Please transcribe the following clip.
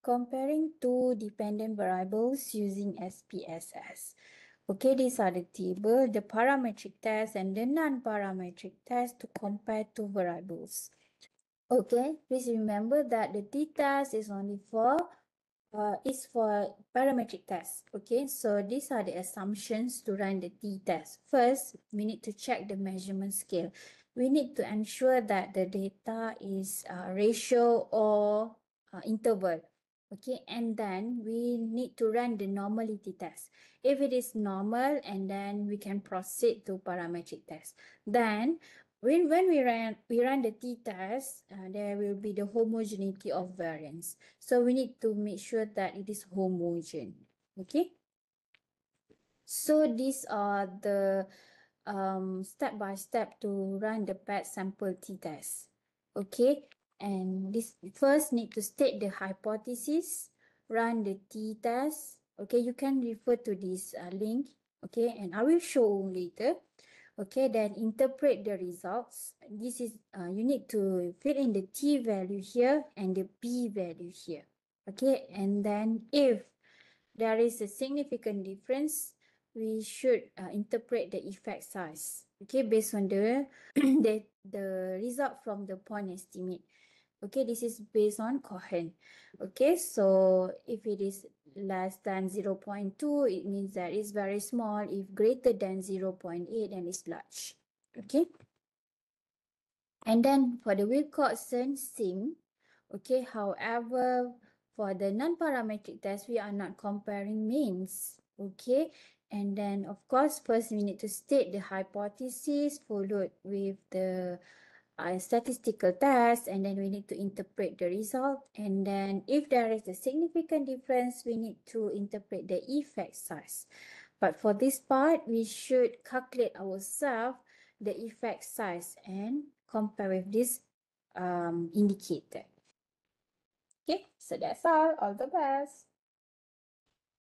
comparing two dependent variables using SPSS. Okay, these are the table, the parametric test and the non-parametric test to compare two variables. Okay, please remember that the t-test is only for parametric test. Okay, so these are the assumptions to run the t-test. First, we need to check the measurement scale. We need to ensure that the data is ratio or interval. Okay, and then we need to run the normality test. If it is normal, and then we can proceed to parametric test. Then when we run the t-test, there will be the homogeneity of variance. So we need to make sure that it is homogeneous. Okay. So these are the step by step to run the paired sample t-test. Okay. And this first need to state the hypothesis, run the t-test. Okay. You can refer to this link. Okay. And I will show later. Okay, then interpret the results. This is, you need to fill in the t value here and the p value here. Okay, and then if there is a significant difference, we should interpret the effect size. Okay, based on the, the result from the point estimate. Okay, this is based on Cohen. Okay, so if it is less than 0.2, it means that it's very small. If greater than 0.8, then it's large. Okay. And then for the Wilcoxon SIM, okay, however, for the non-parametric test, we are not comparing means. Okay. And then, of course, first we need to state the hypothesis followed with the statistical test, and then we need to interpret the result. And then if there is a significant difference, we need to interpret the effect size. But for this part, we should calculate ourselves the effect size and compare with this indicator. Okay, so that's all the best.